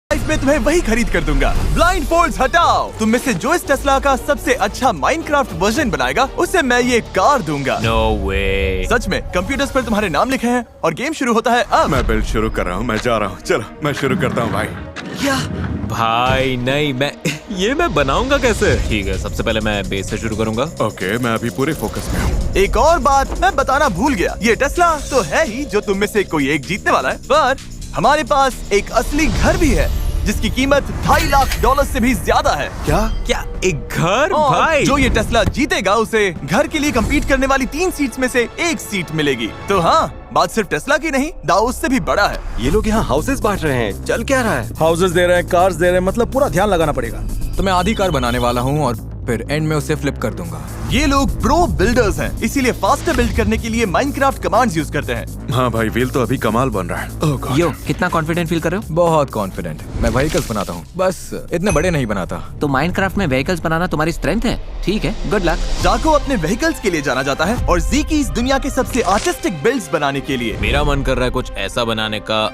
Life में तुम्हें वही खरीद कर दूंगा। ब्लाइंड फोल्ड्स हटाओ। तुम में से जो इस टेस्ला का सबसे अच्छा माइनक्राफ्ट वर्जन बनाएगा उसे मैं ये कार दूंगा। नो वे। सच में कंप्यूटर्स पर तुम्हारे नाम लिखे हैं और गेम शुरू होता है अब। मैं बिल्ड शुरू कर रहा हूँ, मैं जा रहा हूँ। चलो मैं शुरू करता हूँ भाई। क्या भाई नहीं, मैं बनाऊंगा कैसे? ठीक है, सबसे पहले मैं बेस से शुरू करूंगा। ओके, मैं अभी पूरे फोकस में हूँ। एक और बात मैं बताना भूल गया, ये टेस्ला तो है ही जो तुम में से कोई एक जीतने वाला है, पर हमारे पास एक असली घर भी है जिसकी कीमत $2.5 लाख से भी ज्यादा है। क्या एक घर? और भाई जो ये टेस्ला जीतेगा उसे घर के लिए कम्पीट करने वाली 3 सीट्स में से एक सीट मिलेगी। तो हाँ, बात सिर्फ टेस्ला की नहीं, दाव उससे भी बड़ा है। ये लोग यहाँ हाउसेस बांट रहे हैं, चल क्या रहा है? हाउसेस दे रहे हैं, कार्स दे रहे हैं, मतलब पूरा ध्यान लगाना पड़ेगा। तो मैं आधी कार बनाने वाला हूँ और फिर एंड में उसे फ्लिप कर दूंगा। ये लोग प्रो बिल्डर्स हैं, इसीलिए फास्टर बिल्ड करने के लिए माइनक्राफ्ट कमांड्स यूज करते हैं। हाँ भाई, व्हील तो अभी कमाल बन रहा है। ओह गॉड। यो, कितना कॉन्फिडेंट फील कर रहे हो? बहुत कॉन्फिडेंट। मैं व्हीकल्स बनाता हूँ, बस इतने बड़े नहीं बनाता। तो माइनक्राफ्ट में व्हीकल्स बनाना तुम्हारी स्ट्रेंथ है? ठीक है, गुड लक। जाको अपने व्हीकल्स के लिए जाना जाता है और ज़ी इस दुनिया के सबसे आर्टिस्टिक बिल्ड्स बनाने के लिए। मेरा मन कर रहा है कुछ ऐसा बनाने का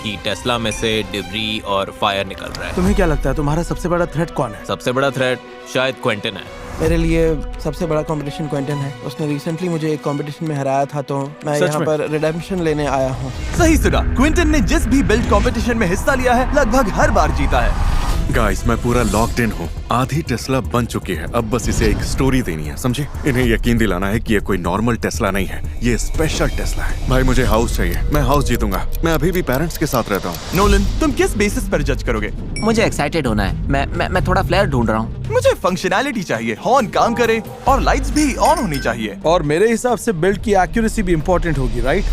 कि टेस्ला में से डिब्री और फायर निकल रहा है। तुम्हें क्या लगता है तुम्हारा सबसे बड़ा थ्रेट कौन है? सबसे बड़ा थ्रेट शायद क्विंटन है। मेरे लिए सबसे बड़ा कंपटीशन क्विंटन है। उसने रिसेंटली मुझे एक कंपटीशन में हराया था, तो मैं सच यहाँ में? पर रिडेम्पशन लेने आया हूँ। सही सुना, क्विंटन ने जिस भी बिल्ड कंपटीशन में हिस्सा लिया है लगभग हर बार जीता है। गाइस, मैं पूरा लॉक्ड इन हूँ। आधी टेस्ला बन चुकी है, अब बस इसे एक स्टोरी देनी है, समझे? इन्हें यकीन दिलाना है कि ये कोई नॉर्मल टेस्ला नहीं है, ये स्पेशल टेस्ला है। भाई मुझे हाउस चाहिए, मैं हाउस जीतूंगा। मैं अभी भी पेरेंट्स के साथ रहता हूँ। नोलन, तुम किस बेसिस पर जज करोगे? मुझे एक्साइटेड होना है। मैं थोड़ा फ्लेयर ढूंढ रहा हूँ। मुझे फंक्शनैलिटी चाहिए, हॉर्न काम करे और लाइट्स भी ऑन होनी चाहिए। और मेरे हिसाब से बिल्ड की एक्यूरेसी भी इम्पोर्टेंट होगी, राइट?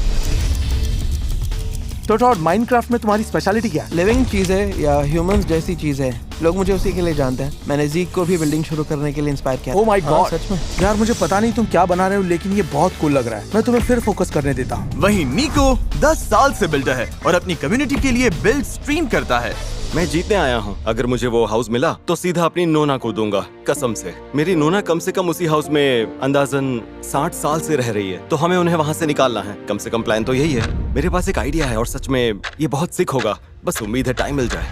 तो टॉड, माइनक्राफ्ट में तुम्हारी स्पेशलिटी क्या है? लिविंग चीज है या ह्यूमंस जैसी चीज है, लोग मुझे उसी के लिए जानते हैं। मैंने ज़ीक को भी बिल्डिंग शुरू करने के लिए इंस्पायर किया। ओह माय हाँ, गॉड, सच में। यार मुझे पता नहीं तुम क्या बना रहे हो, लेकिन ये बहुत कूल लग रहा है। मैं तुम्हें फिर फोकस करने देता हूँ। वहीं निको 10 साल से बिल्डर है और अपनी कम्युनिटी के लिए बिल्ड स्ट्रीम करता है। मैं जीतने आया हूँ। अगर मुझे वो हाउस मिला तो सीधा अपनी नोना को दूंगा, कसम से। मेरी नोना कम से कम उसी हाउस में अंदाजन 60 साल से रह रही है, तो हमें उन्हें वहाँ से निकालना है। कम से कम प्लान तो यही है। मेरे पास एक आइडिया है और सच में ये बहुत सिक होगा, बस उम्मीद है टाइम मिल जाए।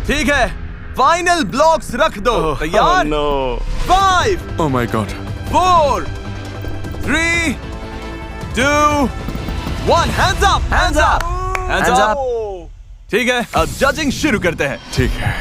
ठीक है, फाइनल ब्लॉक्स रख दो। तैयार? No. 5, oh my God. 4, 3, 2, 1, hands up, hands up, hands up. ठीक है, अब जजिंग शुरू करते हैं। ठीक है।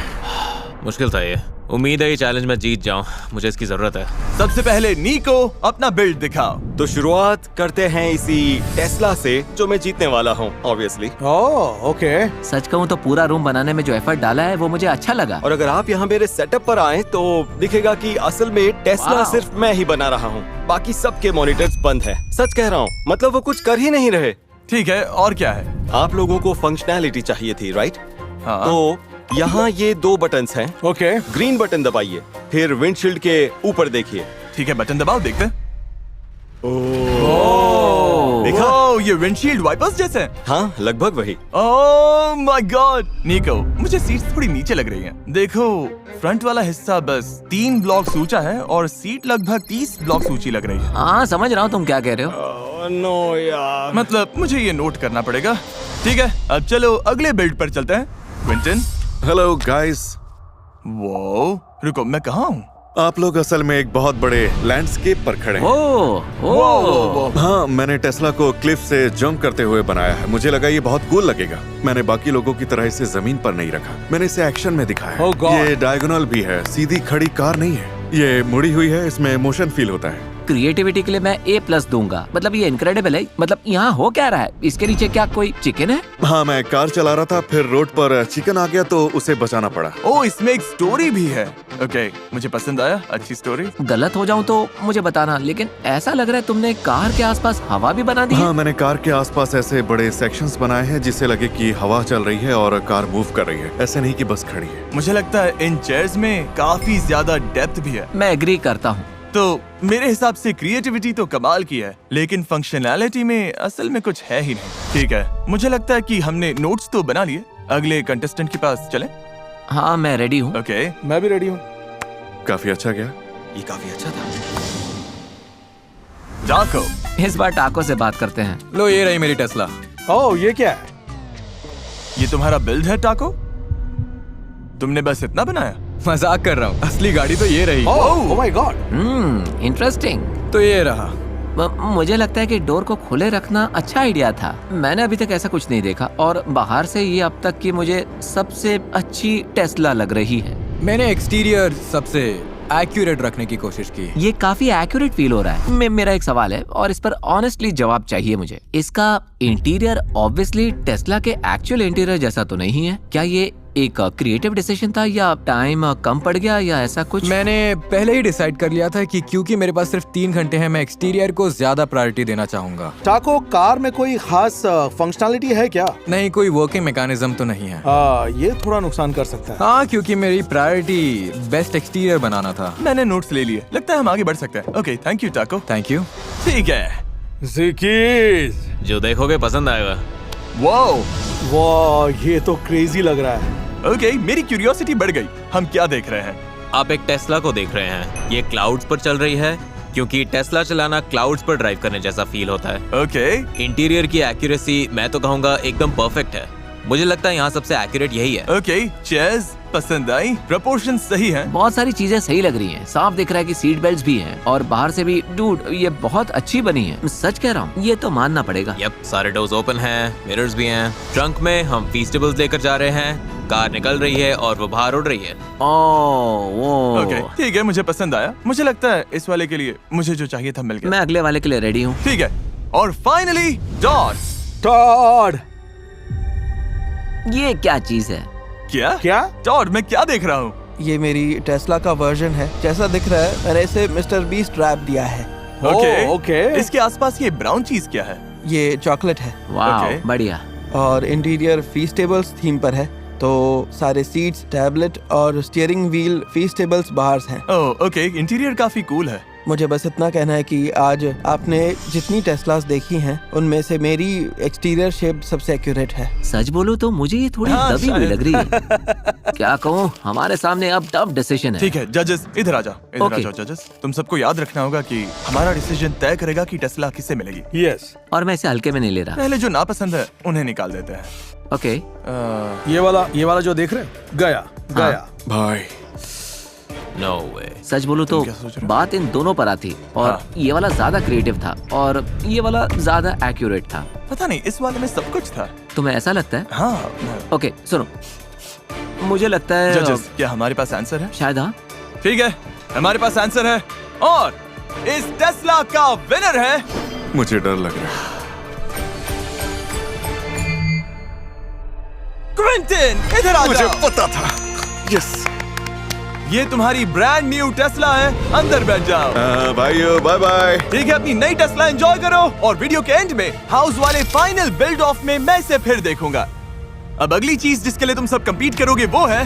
मुश्किल था ये। उम्मीद है ये चैलेंज में जीत जाऊं, मुझे इसकी जरूरत है। सबसे पहले निको अपना बिल्ड दिखाओ। तो शुरुआत करते हैं इसी टेस्ला से जो मैं जीतने वाला हूँ, ऑब्वियसली। Oh okay. सच कहूँ तो पूरा रूम बनाने में जो एफर्ट डाला है वो मुझे अच्छा लगा। और अगर आप यहाँ मेरे सेटअप पर आए तो दिखेगा कि असल में टेस्ला वाह। सिर्फ मैं ही बना रहा हूँ, बाकी सबके मॉनिटर्स बंद है। सच कह रहा हूँ, मतलब वो कुछ कर ही नहीं रहे। ठीक है, और क्या है? आप लोगों को फंक्शनैलिटी चाहिए थी, राइट? हाँ। तो यहाँ ये 2 बटन्स हैं। ओके। ग्रीन बटन दबाइए, फिर विंडशील्ड के ऊपर देखिए। ठीक है, बटन दबाओ, देखते हैं। देखा? ओह, ये विंडशील्ड वाइपर्स जैसे हैं। हाँ, लगभग वही। ओह माय गॉड, निको, मुझे सीट्स थोड़ी नीचे लग रही हैं। देखो, फ्रंट वाला हिस्सा बस 3 ब्लॉक्स ऊंचा है और सीट लगभग 30 ब्लॉक्स ऊंची लग रही है। हाँ, समझ रहा हूँ तुम क्या कह रहे हो। नो यार। मतलब मुझे ये नोट करना पड़ेगा। ठीक है, अब चलो अगले बिल्ड पर चलते हैं। क्विंटन। Hello guys. वो रुको, मैं कहाँ हूँ? आप लोग असल में एक बहुत बड़े लैंडस्केप पर खड़े हैं। वो हाँ, मैंने टेस्ला को क्लिफ से जंप करते हुए बनाया है। मुझे लगा ये बहुत कूल लगेगा। मैंने बाकी लोगों की तरह इसे जमीन पर नहीं रखा, मैंने इसे एक्शन में दिखाया। Oh God. ये डायगोनल भी है, सीधी खड़ी कार नहीं है। ये मुड़ी हुई है, इसमें मोशन फील होता है। क्रिएटिविटी के लिए मैं A+ दूंगा। मतलब ये इनक्रेडिबल है। मतलब यहाँ हो क्या रहा है? इसके नीचे क्या कोई चिकन है? हाँ, मैं कार चला रहा था, फिर रोड पर चिकन आ गया तो उसे बचाना पड़ा। ओ, इसमें एक स्टोरी भी है। ओके, मुझे पसंद आया, अच्छी स्टोरी। गलत हो जाऊं तो मुझे बताना, लेकिन ऐसा लग रहा है तुमने कार के आसपास हवा भी बना दी है। हाँ, मैंने कार के आसपास ऐसे बड़े सेक्शंस बनाए हैं जिससे लगे कि हवा चल रही है और कार मूव कर रही है, ऐसे नहीं कि बस खड़ी है। मुझे लगता है इन चेयर्स में काफी ज्यादा डेप्थ भी है। मैं एग्री करता हूँ। तो मेरे हिसाब से क्रिएटिविटी तो कमाल की है, लेकिन फंक्शनैलिटी में असल में कुछ है ही नहीं। ठीक है, मुझे लगता है कि हमने नोट्स तो बना लिए। अगले कंटेस्टेंट के पास चलें? हाँ, मैं रेडी हूँ। ओके, मैं भी रेडी हूँ। काफी अच्छा गया। ये काफी अच्छा था। टाको, इस बार टाको से बात करते हैं। लो ये रही मेरी टेस्ला। ओह ये क्या है? ये तुम्हारा बिल्ड है टाको? तुमने बस इतना बनाया? मजाक कर रहा हूँ, असली गाड़ी तो ये रही। ओह माय गॉड। इंटरेस्टिंग। तो ये रहा। मुझे लगता है कि डोर को खुले रखना अच्छा आइडिया था। मैंने अभी तक ऐसा कुछ नहीं देखा और बाहर से ये अब तक की मुझे सबसे अच्छी टेस्ला लग रही है। मैंने एक्सटीरियर सबसे एक्यूरेट रखने की कोशिश की। ये काफी एक्यूरेट फील हो रहा है। मेरा एक सवाल है और इस पर ऑनेस्टली जवाब चाहिए मुझे। इसका इंटीरियर ऑब्वियसली टेस्ला के एक्चुअल इंटीरियर जैसा तो नहीं है। क्या ये एक क्रिएटिव डिसीजन था या टाइम कम पड़ गया या ऐसा कुछ? मैंने पहले ही डिसाइड कर लिया था कि क्योंकि मेरे पास सिर्फ 3 घंटे हैं, मैं एक्सटीरियर को ज्यादा प्रायोरिटी देना चाहूंगा। टाको, कार में कोई खास फंक्शनैलिटी है क्या? नहीं, कोई वर्किंग मैकेनिज्म तो नहीं है। ये थोड़ा नुकसान कर सकता है। हाँ, क्योंकि मेरी प्रायोरिटी बेस्ट एक्सटीरियर बनाना था। मैंने नोट्स ले लिए, लगता है हम आगे बढ़ सकते हैं। ओके, थैंक यू टाको। Thank you. ठीक है। ज़िकीज़, जो देखोगे पसंद आएगा। वाह ये तो क्रेजी लग रहा है। ओके, मेरी क्यूरियोसिटी बढ़ गई। हम क्या देख रहे हैं? आप एक टेस्ला को देख रहे हैं। ये क्लाउड्स पर चल रही है क्योंकि टेस्ला चलाना क्लाउड्स पर ड्राइव करने जैसा फील होता है। ओके, इंटीरियर की एक्यूरेसी मैं तो कहूँगा एकदम परफेक्ट है। मुझे लगता है यहाँ सबसे एक्यूरेट यही है। ओके, चेयर्स पसंद आई, प्रपोर्शन सही है। बहुत सारी चीजें सही लग रही हैं। साफ दिख रहा है कि सीट बेल्ट भी हैं और बाहर से भी। डूड, ये बहुत अच्छी बनी है। सच कह रहा हूँ, ये तो मानना पड़ेगा। यप, सारे डोर्स ओपन हैं, मिरर्स भी हैं। ट्रंक में हम फीस्टेबल्स लेकर जा रहे हैं। कार निकल रही है और वो बाहर उड़ रही है। ओह, ओके, ठीक है, मुझे पसंद आया। मुझे लगता है इस वाले के लिए मुझे जो चाहिए था मिल गया। मैं अगले वाले के लिए रेडी हूँ। ठीक है, और फाइनली डॉट। टॉड, ये क्या चीज है? क्या डॉट, मैं क्या देख रहा हूँ? ये मेरी टेस्ला का वर्जन है। जैसा दिख रहा है मैंने इसे मिस्टर बीस्ट रैप दिया है। ओके, इसके आसपास ये ब्राउन चीज क्या है? ये चॉकलेट है वाह, Okay. बढ़िया। और इंटीरियर फीस्टेबल्स थीम पर है। तो सारे सीट्स, टैबलेट और स्टीयरिंग व्हील फीस्टेबल्स बाहर हैं। ओह, ओके, इंटीरियर काफी कूल है। मुझे बस इतना कहना है कि आज आपने जितनी टेस्लास देखी हैं उनमें से मेरी एक्सटीरियर शेप सबसे एक्यूरेट है। सच बोलूं तो मुझे ये थोड़ी हाँ, दबी हुई शायद। लग रही है। क्या कहूँ, हमारे सामने अब टफ डिसीजन है। ठीक है जजेस, इधर आ जाओ, इधर आ Okay. जाओ जजेस। तुम सबको याद रखना होगा कि हमारा डिसीजन तय करेगा कि टेस्ला किसे मिलेगी। यस, और मैं इसे हल्के में नहीं ले रहा। पहले जो नापसंद है उन्हें निकाल देते हैं। ओके, ये वाला जो देख रहे हैं, गया। भाई नो वे। सच बोलूं तो क्या सोच रहे हो? बात इन दोनों पर आती और हाँ। ये वाला ज्यादा क्रिएटिव था और ये वाला ज्यादा एक्यूरेट था। पता नहीं, इस वाले में सब कुछ था। तुम्हें ऐसा लगता है? हाँ ओके सुनो, मुझे लगता है जजेस, क्या हमारे पास आंसर है? शायद हाँ। ठीक है, हमारे पास आंसर है और इस टेस्ला का विनर है मुझे डर लग रहा है। क्विंटन। इधर आ मुझे जाओ। पता था। यस। ये तुम्हारी ब्रांड न्यू टेस्ला है, अंदर बैठ जाओ। भाइयों बाय बाय। ठीक है, अपनी नई टेस्ला एंजॉय करो और वीडियो के एंड में हाउस वाले फाइनल बिल्ड ऑफ में मैं इसे फिर देखूंगा। अब अगली चीज जिसके लिए तुम सब compete करोगे वो है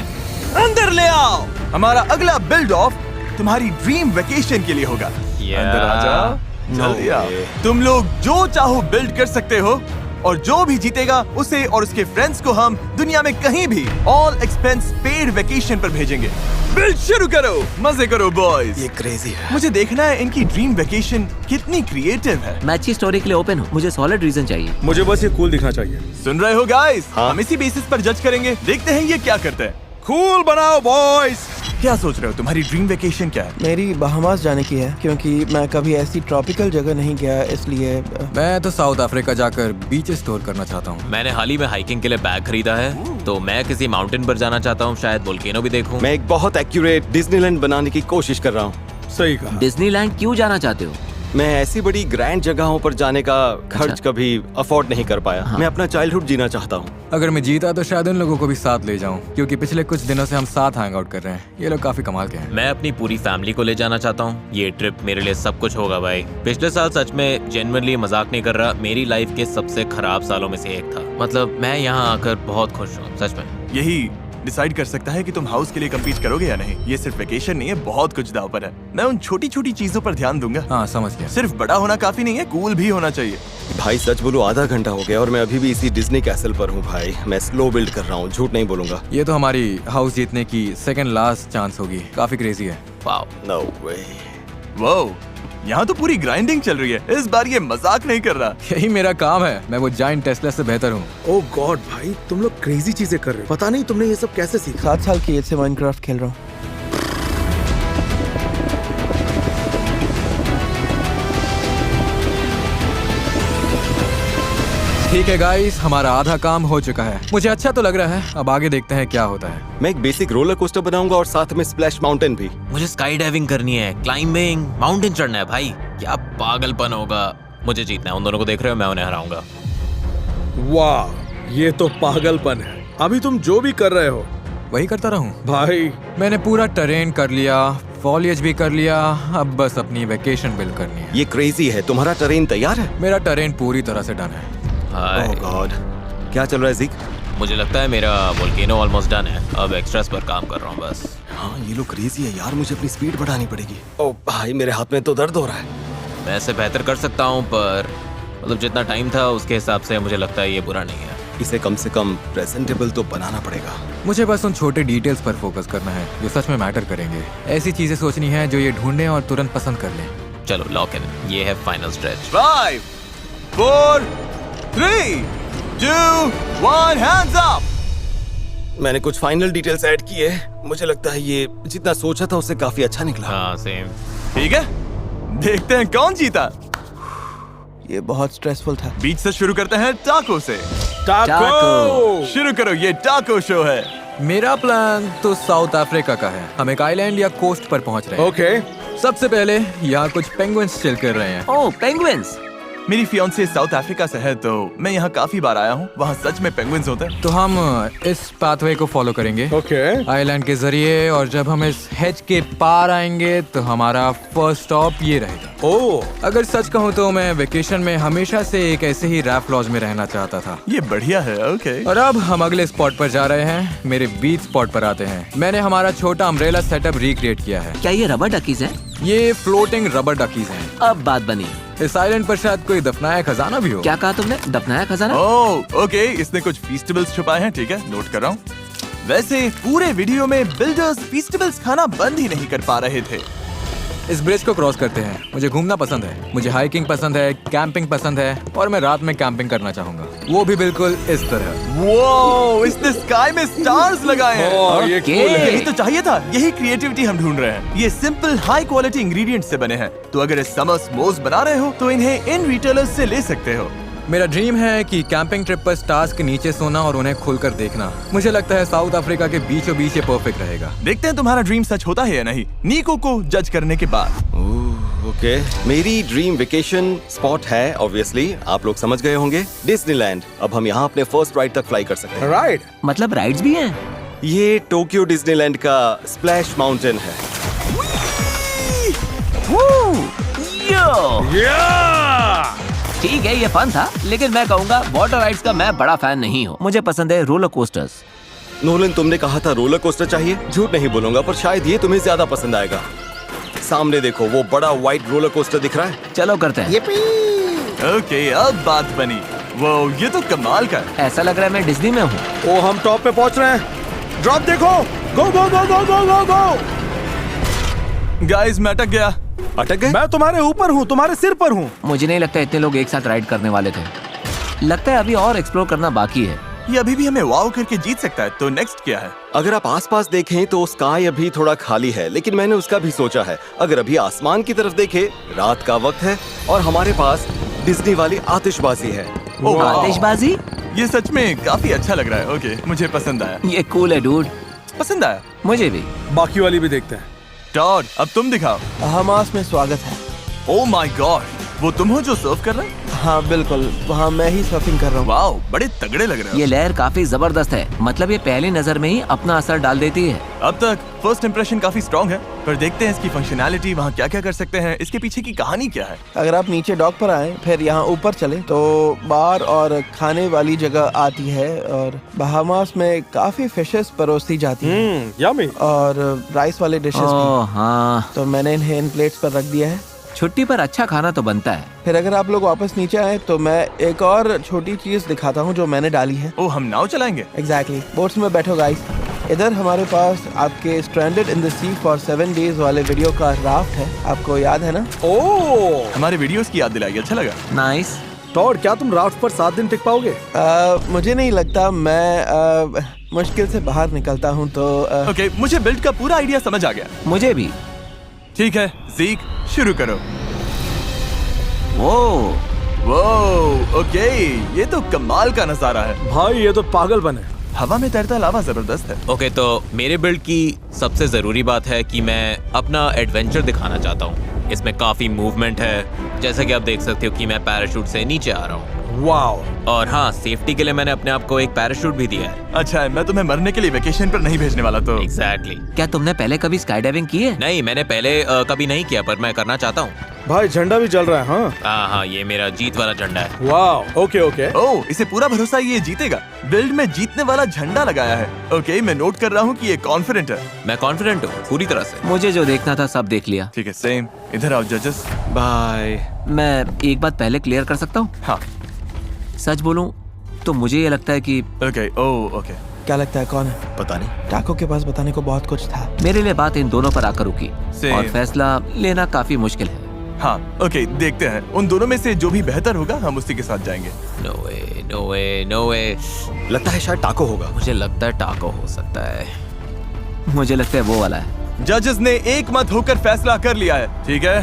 अंदर ले आओ। हमारा अगला बिल्ड ऑफ तुम्हारी ड्रीम वेकेशन के लिए होगा। अंदर आ जाओ, जल्दी आओ। तुम लोग जो चाहो बिल्ड कर सकते हो और जो भी जीतेगा उसे और उसके फ्रेंड्स को हम दुनिया में कहीं भी ऑल एक्सपेंस पेड वेकेशन पर भेजेंगे। बिल्ड शुरू करो, मजे करो बॉयज। ये क्रेजी है। मुझे देखना है इनकी ड्रीम वेकेशन कितनी क्रिएटिव है। मैं अच्छी स्टोरी के लिए ओपन हूँ। मुझे सॉलिड रीजन चाहिए। मुझे बस ये कूल दिखना चाहिए। सुन रहे हो गाइस? हाँ। हम इसी बेसिस पर जज करेंगे, देखते हैं ये क्या करते हैं। कूल बनाओ बॉयज। क्या सोच रहे हो, तुम्हारी ड्रीम वेकेशन क्या है? मेरी बहामास जाने की है क्योंकि मैं कभी ऐसी ट्रॉपिकल जगह नहीं गया, इसलिए मैं तो साउथ अफ्रीका जाकर बीच एक्सप्लोर करना चाहता हूँ। मैंने हाल ही में हाइकिंग के लिए बैग खरीदा है, तो मैं किसी माउंटेन पर जाना चाहता हूँ। शायद वोल्केनो भी देखूं। मैं एक बहुत एक्यूरेट डिज्नीलैंड बनाने की कोशिश कर रहा हूँ। सही कहा। डिज्नीलैंड क्यों जाना चाहते हो? मैं ऐसी बड़ी ग्रैंड जगहों पर जाने का खर्च कभी अफोर्ड नहीं कर पाया। मैं अपना चाइल्डहुड जीना चाहता हूँ। अगर मैं जीता तो शायद उन लोगों को भी साथ ले जाऊं, क्योंकि पिछले कुछ दिनों से हम साथ हैंग आउट कर रहे हैं। ये लोग काफी कमाल के हैं। मैं अपनी पूरी फैमिली को ले जाना चाहता हूँ। ये ट्रिप मेरे लिए सब कुछ होगा भाई। पिछले साल सच में जेन्युइनली मजाक नहीं कर रहा, मेरी लाइफ के सबसे खराब सालों में से एक था। मतलब मैं यहाँ आकर बहुत खुश हूँ, सच में। यही डिसाइड कर सकता है कि तुम हाउस के लिए कम्पीट करोगे या नहीं। ये सिर्फ वेकेशन नहीं है, बहुत कुछ दांव पर है। मैं उन छोटी छोटी चीजों पर ध्यान दूंगा। हाँ समझ गया। सिर्फ बड़ा होना काफी नहीं है, कूल भी होना चाहिए। भाई सच बोलो, आधा घंटा हो गया और मैं अभी भी इसी डिज्नी कैसल पर हूँ भाई। मैं स्लो बिल्ड कर रहा हूँ, झूठ नहीं बोलूंगा। ये तो हमारी हाउस जीतने की सेकंड लास्ट चांस होगी। काफी क्रेजी है। वाओ। नो वे। वो यहाँ तो पूरी ग्राइंडिंग चल रही है। इस बार ये मजाक नहीं कर रहा। यही मेरा काम है। मैं वो जायंट टेस्ला से बेहतर हूँ। ओ गॉड भाई, तुम लोग क्रेजी चीजें कर रहे हो। पता नहीं तुमने ये सब कैसे सीखा। 7 साल की एज से माइनक्राफ्ट खेल रहा हूँ। ठीक है गाइस, हमारा आधा काम हो चुका है। मुझे अच्छा तो लग रहा है। अब आगे देखते हैं क्या होता है। मैं एक बेसिक रोलर कोस्टर बनाऊंगा और साथ में स्प्लैश माउंटेन भी। मुझे स्काई डाइविंग करनी है, क्लाइंबिंग, माउंटेन चढ़ना है। भाई क्या पागलपन होगा। मुझे जीतना है। उन दोनों को देख रहे हो, मैं उन्हें हराऊंगा। वाह, ये तो पागलपन है। अभी तुम जो भी कर रहे हो वही करता रहूं। भाई। मैंने पूरा टेरेन कर लिया, फॉलिएज भी कर लिया। अब बस अपनी वेकेशन बिल्ड करनी है। ये क्रेजी है। तुम्हारा टेरेन तैयार है? मेरा टेरेन पूरी तरह से डन है। हाय। ओह गॉड, क्या चल रहा है ज़ीक? मुझे लगता है मेरा वोल्केनो ऑलमोस्ट डन है। अब एक्स्ट्रास पर काम कर रहा हूँ बस। हाँ, ये लोग क्रेजी है यार। मुझे अपनी स्पीड बढ़ानी पड़ेगी। ओह भाई, मेरे हाथ में तो दर्द हो रहा है। मैं इसे बेहतर कर सकता हूँ, पर मतलब जितना टाइम था उसके हिसाब से मुझे लगता है ये बुरा नहीं है। इसे कम से कम प्रेजेंटेबल तो बनाना पड़ेगा। मुझे बस उन छोटे डिटेल्स पर फोकस करना है जो सच में मैटर करेंगे। ऐसी चीजें सोचनी है जो ये ढूंढें और तुरंत पसंद कर लें। चलो लॉक इन। ये है फाइनल स्ट्रेच। 5, 4, 3, 2, 1, hands up! मैंने कुछ फाइनल डिटेल्स ऐड किए। मुझे लगता है ये जितना सोचा था उससे काफी अच्छा निकला। हाँ सेम। ठीक है, देखते हैं कौन जीता। ये बहुत स्ट्रेसफुल था। बीच से शुरू करते हैं टाको से। टाको। शुरू करो, ये टाको शो है। मेरा प्लान तो साउथ अफ्रीका का है। हम एक आइलैंड या कोस्ट पर पहुंच रहे हैं। ओके। सबसे पहले यहाँ कुछ पेंगुइन्स चिल कर रहे हैं। ओह पेंगुइन्स। मेरी फियांसे साउथ अफ्रीका से है, तो मैं यहाँ काफी बार आया हूँ। वहाँ सच में पेंगुइन्स होते हैं। तो हम इस पाथवे को फॉलो करेंगे ओके। आइलैंड के जरिए, और जब हम इस हेज के पार आएंगे तो हमारा फर्स्ट स्टॉप ये रहेगा। ओह, अगर सच कहूँ तो मैं वेकेशन में हमेशा से एक ऐसे ही रैफ्ट लॉज में रहना चाहता था। ये बढ़िया है। ओके। और अब हम अगले स्पॉट पर जा रहे हैं। मेरे बीच स्पॉट पर आते हैं। मैंने हमारा छोटा अम्ब्रेला सेटअप रिक्रिएट किया है। क्या ये रबर डकीज है? ये फ्लोटिंग रबर डकीज हैं। अब बात बनी। इस आइलैंड पर शायद कोई दफनाया खजाना भी हो। क्या कहा तुमने? दफनाया खजाना? ओह ओके, इसने कुछ फीस्टिवल्स छुपाए हैं। ठीक है, नोट कर रहा हूँ। वैसे पूरे वीडियो में बिल्डर्स फीस्टिवल्स खाना बंद ही नहीं कर पा रहे थे। इस ब्रिज को क्रॉस करते हैं। मुझे घूमना पसंद है। मुझे हाइकिंग पसंद है, कैंपिंग पसंद है, और मैं रात में कैंपिंग करना चाहूंगा, वो भी बिल्कुल इस तरह। वो इसने स्काई में स्टार्स लगाए हैं। ओह, ये ओके। cool है। यही तो चाहिए था। यही क्रिएटिविटी हम ढूंढ रहे हैं। ये सिंपल हाई क्वालिटी इंग्रेडिएंट्स से बने हैं। तो अगर इस समर स्मोस बना रहे हो तो इन्हें इन रिटेलर्स से ले सकते हो। मेरा ड्रीम है कि कैंपिंग ट्रिप पर स्टार्स के नीचे सोना और उन्हें खुलकर देखना। मुझे लगता है साउथ अफ्रीका के बीचों बीच ये परफेक्ट रहेगा। देखते हैं तुम्हारा ड्रीम सच होता है या नहीं, नीको को जज करने के बाद। ओके, मेरी ड्रीम वेकेशन स्पॉट है ऑब्वियसली, आप लोग समझ गए होंगे, डिज्नीलैंड। अब हम यहाँ अपने फर्स्ट राइड तक फ्लाई कर सकते हैं। राइट। मतलब राइड्स भी हैं? ये टोक्यो डिज्नीलैंड का स्प्लैश माउंटेन है। ठीक है, ये फन था, लेकिन मैं कहूँगा वाटर राइड्स का मैं बड़ा फैन नहीं हूँ। मुझे पसंद है रोलर कोस्टर्स। नोलन, तुमने कहा था रोलर कोस्टर चाहिए। झूठ नहीं बोलूंगा, पर शायद ये तुम्हें ज्यादा पसंद आएगा। सामने देखो, वो बड़ा व्हाइट रोलर कोस्टर दिख रहा है। चलो करते हैं। ओके, अब बात बनी। वो ये तो कमाल का है। ऐसा लग रहा है मैं डिज्नी में हूँ। ओ, हम टॉप पे पहुंच रहे हैं। ड्रॉप देखो। गो गो गो गो गो गो गो। गाइस, मैं अटक गया। अटक गए? मैं तुम्हारे ऊपर हूँ, तुम्हारे सिर पर हूँ। मुझे नहीं लगता इतने लोग एक साथ राइड करने वाले थे। लगता है अभी और एक्सप्लोर करना बाकी है। ये अभी भी हमें वाव करके जीत सकता है। तो नेक्स्ट क्या है? अगर आप आसपास देखें तो स्काई अभी थोड़ा खाली है, लेकिन मैंने उसका भी सोचा है। अगर अभी आसमान की तरफ देखें, रात का वक्त है और हमारे पास डिज्नी वाली आतिशबाजी है। ओह, वाव। आतिशबाजी? ये सच में काफी अच्छा लग रहा है। ओके, मुझे पसंद आया। ये कूल है डूड। पसंद आया। मुझे भी। बाकी वाली भी देखते हैं। टॉड, अब तुम दिखाओ। हमास में स्वागत है। ओह माय गॉड, वो तुम हो जो सर्व कर रहे हैं? हाँ बिल्कुल, वहाँ मैं ही सर्फिंग कर रहा हूँ। वाओ, बड़े तगड़े लग रहे हो। ये लेयर काफी जबरदस्त है, मतलब ये पहली नजर में ही अपना असर डाल देती है। अब तक फर्स्ट इंप्रेशन काफी स्ट्रॉन्ग है, पर देखते हैं इसकी फंक्शनैलिटी, वहाँ क्या क्या कर सकते हैं, इसके पीछे की कहानी क्या है। अगर आप नीचे डॉक पर आए, फिर यहाँ ऊपर चले तो बार और खाने वाली जगह आती है, और बहामास में काफी फिशेस परोसी जाती हैं यम्मी। और राइस वाले डिशेस भी। ओह हाँ, तो मैंने इन्हें इन प्लेट्स पर रख दिया है। छुट्टी पर अच्छा खाना तो बनता है। फिर अगर आप लोग वापस नीचे आए तो मैं एक और छोटी चीज दिखाता हूँ जो मैंने डाली है। ओ, हम नाव चलाएंगे। एग्जैक्टली, बोट्स में बैठो गाइस। इधर हमारे पास आपके stranded in the sea for 7 days वाले वीडियो का राफ्ट है, आपको याद है ना? ओह हमारे वीडियोस की याद दिलाई, अच्छा लगा। नाइस। टॉड, क्या तुम राफ्ट पर 7 दिन टिक पाओगे? मुझे नहीं लगता, मैं मुश्किल से बाहर निकलता हूँ तो ओके, मुझे बिल्ड का पूरा आइडिया समझ आ गया। मुझे भी। ठीक है ज़ीक, शुरू करो। वो ओके, ये तो कमाल का नजारा है। भाई ये तो पागलपन है। हवा में तैरता लावा जबरदस्त है। ओके, तो मेरे बिल्ड की सबसे जरूरी बात है कि मैं अपना एडवेंचर दिखाना चाहता हूँ। इसमें काफी मूवमेंट है, जैसा कि आप देख सकते हो कि मैं पैराशूट से नीचे आ रहा हूँ। वाओ। और हाँ, सेफ्टी के लिए मैंने अपने आप को एक पैराशूट भी दिया है। अच्छा है, मैं तुम्हें मरने के लिए वेकेशन पर नहीं भेजने वाला तो। एग्जैक्टली। क्या तुमने पहले कभी स्काई डाइविंग की है? नहीं, मैंने पहले कभी नहीं किया, पर मैं करना चाहता हूँ। भाई झंडा भी चल रहा है। हाँ हाँ, ये मेरा जीत वाला झंडा है। Wow, okay okay. ओह, इसे पूरा भरोसा है ये जीतेगा। बिल्ड में जीतने वाला झंडा लगाया है। ओके, मैं नोट कर रहा हूँ कि ये कॉन्फिडेंट है। मैं कॉन्फिडेंट हूँ पूरी तरह से। मुझे जो देखना था सब देख लिया। ठीक है, सेम। इधर आओ जजेस। बाय। मैं एक बात पहले क्लियर कर सकता हूँ? हाँ। सच बोलूं तो मुझे ये लगता है कि ओके, ओह ओके। क्या लगता है कौन है? पता नहीं। टाको के पास बताने को बहुत कुछ था। मेरे लिए बात इन दोनों पर आकर रुकी Same. और फैसला लेना काफी मुश्किल है। हाँ, ओके, देखते हैं। उन दोनों में से जो भी बेहतर होगा हम उसी के साथ जाएंगे। नो वे, नो वे, नो वे। लगता है शायद टाको होगा। मुझे लगता है टाको हो सकता है। मुझे लगता है वो वाला है। जजेस ने एक मत होकर फैसला कर लिया है, ठीक है?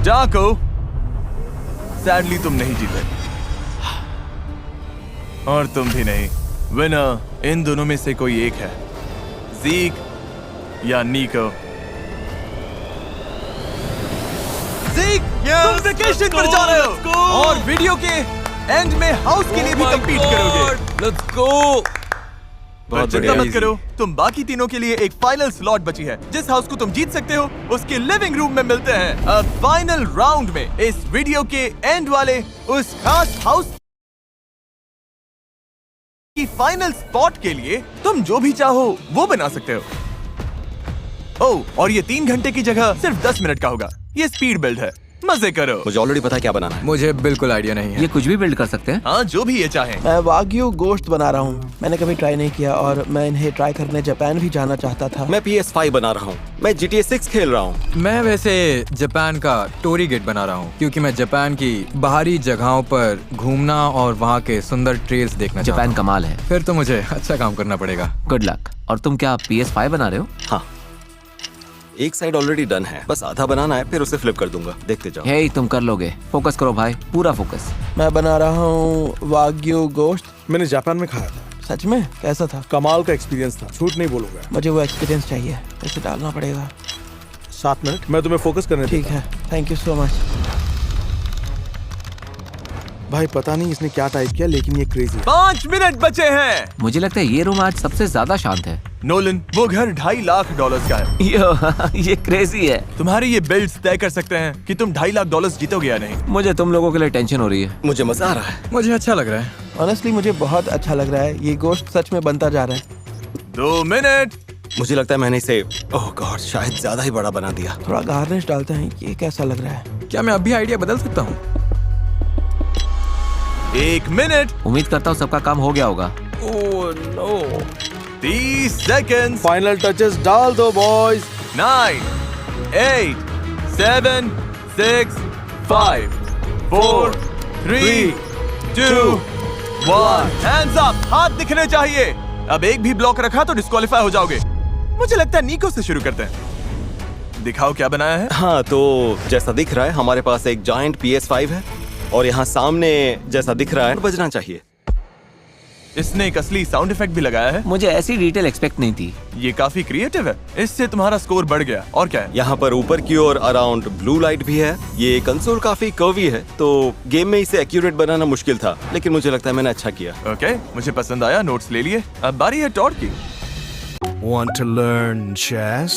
टाको, सैडली तुम नहीं जीते, और तुम भी नहीं। विनर इन दोनों में से कोई एक है, ज़ीक या निको। ज़ीक, तुम वेकेशन पर जा रहे हो और वीडियो के एंड में हाउस के लिए भी कंपीट करोगे। Let's go. पर चिंता मत करो, तुम बाकी तीनों के लिए एक फाइनल स्लॉट बची है। जिस हाउस को तुम जीत सकते हो उसके लिविंग रूम में मिलते हैं। अब फाइनल राउंड में इस वीडियो के एंड वाले उस खास हाउस की फाइनल स्पॉट के लिए तुम जो भी चाहो वो बना सकते हो। ओह, और ये 3 घंटे की जगह सिर्फ 10 मिनट का होगा। ये स्पीड बिल्ड है, मजे करो। मुझे ऑलरेडी पता है क्या बनाना है। मुझे बिल्कुल आइडिया नहीं है। ये कुछ भी बिल्ड कर सकते हैं। हाँ, जो भी ये चाहें। मैं वाग्यू गोश्त बना रहा हूँ। मैंने कभी ट्राई नहीं किया और मैं इन्हें ट्राई करने जापान भी जाना चाहता था। मैं PS5 बना रहा हूँ। मैं GTA 6 खेल रहा हूँ। मैं वैसे जापान का टोरी गेट बना रहा हूँ क्योंकि मैं जापान की बाहरी जगहों पर घूमना और वहाँ के सुंदर ट्रेल्स देखना चाहता जापान हूँ। कमाल है। फिर तो मुझे अच्छा काम करना पड़ेगा। Good luck. और तुम क्या PS5 बना रहे हो? हाँ, एक साइड ऑलरेडी डन है, बस आधा बनाना है, फिर उसे फ्लिप कर दूंगा। देखते जाओ। हे, तुम कर लोगे। फोकस करो भाई, पूरा फोकस। मैं बना रहा हूँ वाग्यू गोश्त। मैंने जापान में खाया था, सच में कैसा था? कमाल का एक्सपीरियंस था, झूठ नहीं बोलूंगा। मुझे वो एक्सपीरियंस चाहिए, इसे डालना पड़ेगा। 7 मिनट, मैं तुम्हें फोकस करने ठीक देता है, थैंक यू सो मच। हूं। भाई पता नहीं इसने क्या टाइप किया, लेकिन ये क्रेजी है। 5 मिनट बचे हैं। मुझे लगता है ये रूम आज सबसे ज्यादा शांत है। नोलन, वो घर $2.5 लाख का है। ये क्रेजी है। तुम्हारे ये बिल्ड्स तय कर सकते हैं कि तुम $2.5 लाख जीतोगे या नहीं। मुझे तुम लोगों के लिए टेंशन हो रही है। मुझे मजा आ रहा है। मुझे अच्छा लग रहा है। ऑनेस्टली मुझे बहुत अच्छा लग रहा है। ये गोश्त सच में बनता जा रहा है। 2 मिनट। मुझे लगता है मैंने इसे ओह गॉड शायद ज्यादा ही बड़ा बना दिया। थोड़ा गार्निश डालते हैं। ये कैसा लग रहा है? क्या मैं अभी आइडिया बदल सकता हूँ? 1 मिनट। उम्मीद करता हूँ सबका काम हो गया होगा। Oh no. 30 seconds. Final touches डाल दो बॉयज। 9, 8, 7, 6, 5, 4, 3, 2, 1। हैंड्स अप, हाथ दिखने चाहिए। अब एक भी ब्लॉक रखा तो डिस्क्वालीफाई हो जाओगे। मुझे लगता है निको से शुरू करते हैं। दिखाओ क्या बनाया है। हाँ, तो जैसा दिख रहा है हमारे पास एक जायंट PS5 है और यहाँ सामने जैसा दिख रहा है बजना चाहिए। इसने एक असली साउंड इफेक्ट भी लगाया है। मुझे ऐसी डिटेल एक्सपेक्ट नहीं थी। ये काफी क्रिएटिव है। इससे तुम्हारा स्कोर बढ़ गया। और क्या है? यहाँ पर ऊपर की ओर अराउंड ब्लू लाइट भी है। ये कंसोल काफी कर्वी है, तो गेम में इसे एक्यूरेट बनाना मुश्किल था, लेकिन मुझे लगता है मैंने अच्छा किया। ओके, मुझे पसंद आया। नोट्स ले लिए। अब बारी है टॉड की। Want to learn chess?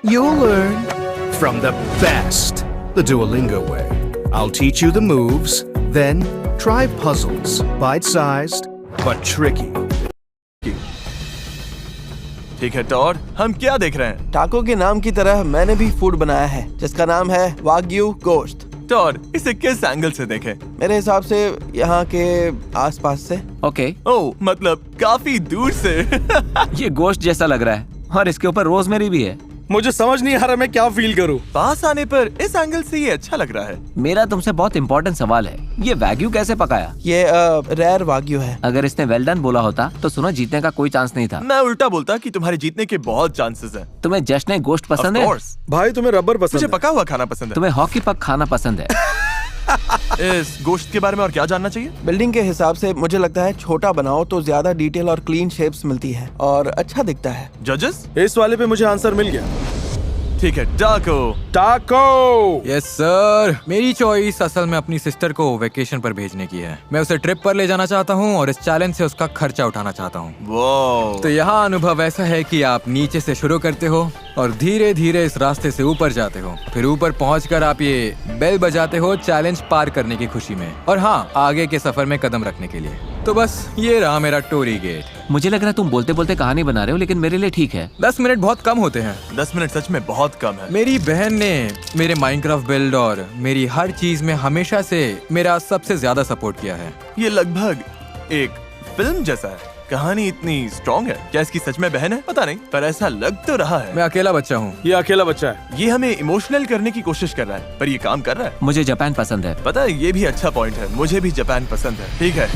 You'll learn from the best, the Duolingo way. I'll teach you the moves, then try puzzles, bite-sized but tricky. ठीक है टॉड, हम क्या देख रहे हैं? टाको के नाम की तरह मैंने भी फूड बनाया है जिसका नाम है वाग्यू गोश्त। टॉड, इसे किस एंगल से देखें? मेरे हिसाब से यहाँ के आसपास से। ओके, ओह, मतलब काफी दूर से। ये गोश्त जैसा लग रहा है और इसके ऊपर रोजमेरी भी है। मुझे समझ नहीं आ रहा मैं क्या फील करूं। पास आने पर इस एंगल से ये अच्छा लग रहा है। मेरा तुमसे बहुत इंपॉर्टेंट सवाल है, ये वैग्यू कैसे पकाया? ये रेयर वाग्यू है। अगर इसने वेल डन बोला होता तो सुनो जीतने का कोई चांस नहीं था। मैं उल्टा बोलता कि तुम्हारे जीतने के बहुत चांसेस हैं। तुम्हें जश्न गोश्त पसंद Of है? course। भाई तुम्हें रबर पसंद मुझे है। पका हुआ खाना पसंद तुम्हें हॉकी पक खाना पसंद है? है। इस गोश्त के बारे में और क्या जानना चाहिए? बिल्डिंग के हिसाब से मुझे लगता है छोटा बनाओ तो ज्यादा डिटेल और क्लीन शेप्स मिलती है और अच्छा दिखता है। जजेस? इस वाले पे मुझे आंसर मिल गया। ठीक है, टाको। टाको। यस सर, मेरी चॉइस असल में अपनी सिस्टर को वेकेशन पर भेजने की है। मैं उसे ट्रिप पर ले जाना चाहता हूँ और इस चैलेंज से उसका खर्चा उठाना चाहता हूँ। वाओ। तो यहाँ अनुभव ऐसा है कि आप नीचे से शुरू करते हो और धीरे धीरे इस रास्ते से ऊपर जाते हो, फिर ऊपर पहुंचकर आप ये बेल बजाते हो चैलेंज पार करने की खुशी में, और हाँ, आगे के सफर में कदम रखने के लिए। तो बस ये रहा मेरा टोरी गेट। मुझे लग रहा है तुम बोलते बोलते कहानी बना रहे हो, लेकिन मेरे लिए ठीक है। 10 मिनट बहुत कम होते हैं। 10 मिनट सच में बहुत कम है। मेरी बहन ने मेरे माइनक्राफ्ट बिल्ड और मेरी हर चीज में हमेशा से मेरा सबसे ज्यादा सपोर्ट किया है। ये लगभग एक फिल्म जैसा है। कहानी इतनी स्ट्रॉन्ग है। क्या इसकी सच में बहन है? पता नहीं, पर ऐसा लग तो रहा है। मैं अकेला बच्चा हूँ। ये अकेला बच्चा है। ये हमें इमोशनल करने की कोशिश कर रहा है, पर ये काम कर रहा है। मुझे जापान पसंद है। पता है, ये भी अच्छा पॉइंट है। मुझे भी जापान पसंद है। ठीक है